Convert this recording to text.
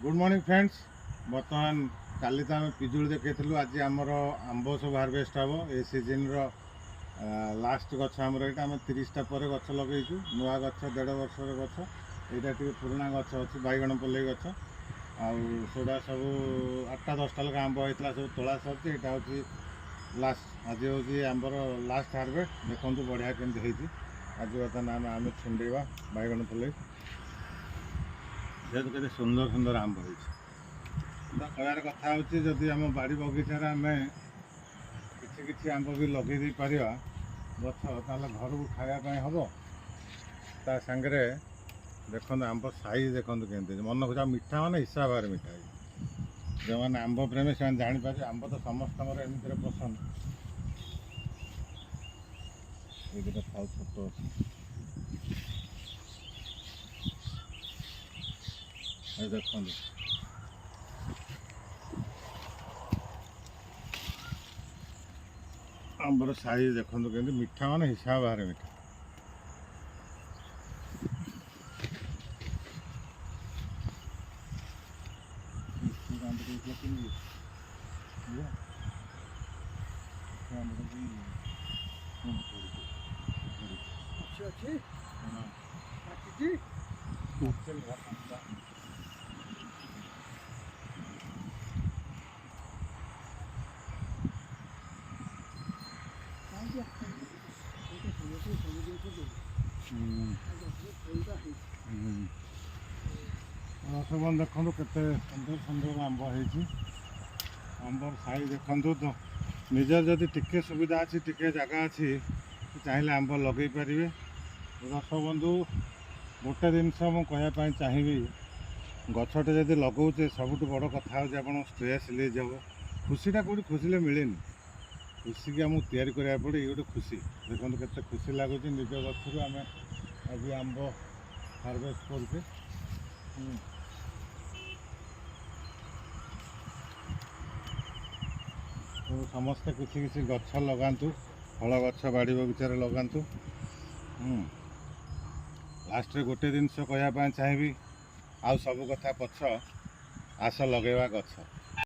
Good morning friends. बर्तमान काली तो आम पिजुली देखु आज आमर आंब सब हार्वेस्ट हम ए सीजन लास्ट गछ आमर यहाँ आम 30टा पर गछ लगेचु नुआ गछ 1.5 वर्षर गछ यहाँ टे पुराणा गछ अच्छी बैगण पल्लई गछ आउटा सब 8टा 10टा लगा आंब होता सब तोला सर यहाँ हूँ लास्ट आज हूँ आंबर लास्ट हार्वेस्ट देखो बढ़िया केमती आज बर्तमान आम छुंडेवा बैगण पल्लई जेहेतु के सुंदर सुंदर आंब हो कहर कथा हूँ जदि आम बाड़ी बगीचार आम कि आंब भी लगे पार गछ ताल घर को खायापी हम ता सांगे देखो आंब साइज देखो केमती मन को मीठा मान हिसाब मीठा जो मैंने आंब प्रेमी से जापारे आंब तो समस्त एमती पसंद ये दुटा खाऊ छोट अच्छी देखो आंबर साइज देखो केमती मीठा मान हिसाब बाहर मीठा सब देखो केते सुंदर सुंदर आंब है आंबर साइज देखो तो निजर जदि टिके सुविधा अच्छी टिके जगह अच्छी चाहिए आंब लगे पारे दर्शक बंधु गोटे जिनस मुझे चाहिए गछटे जदि लगौचे सबुठ बड़ कथा हूँ स्ट्रेस रिलीज हम खुशीटा कौट खुशी मिले खुशी की आमको तैयारी करा पड़े ये गोटे खुशी देखो केते खुशी लगुच निज गचर आम आज आंब हार्वेस्ट करके तो समस्ते किसी किसी गछ लगातु फल गछ बाड़ी बगीचार लगातु लास्ट रे गोटे जिनस कहवाई चाहिए आउ सब कथा पछ आस लगेवा गछ।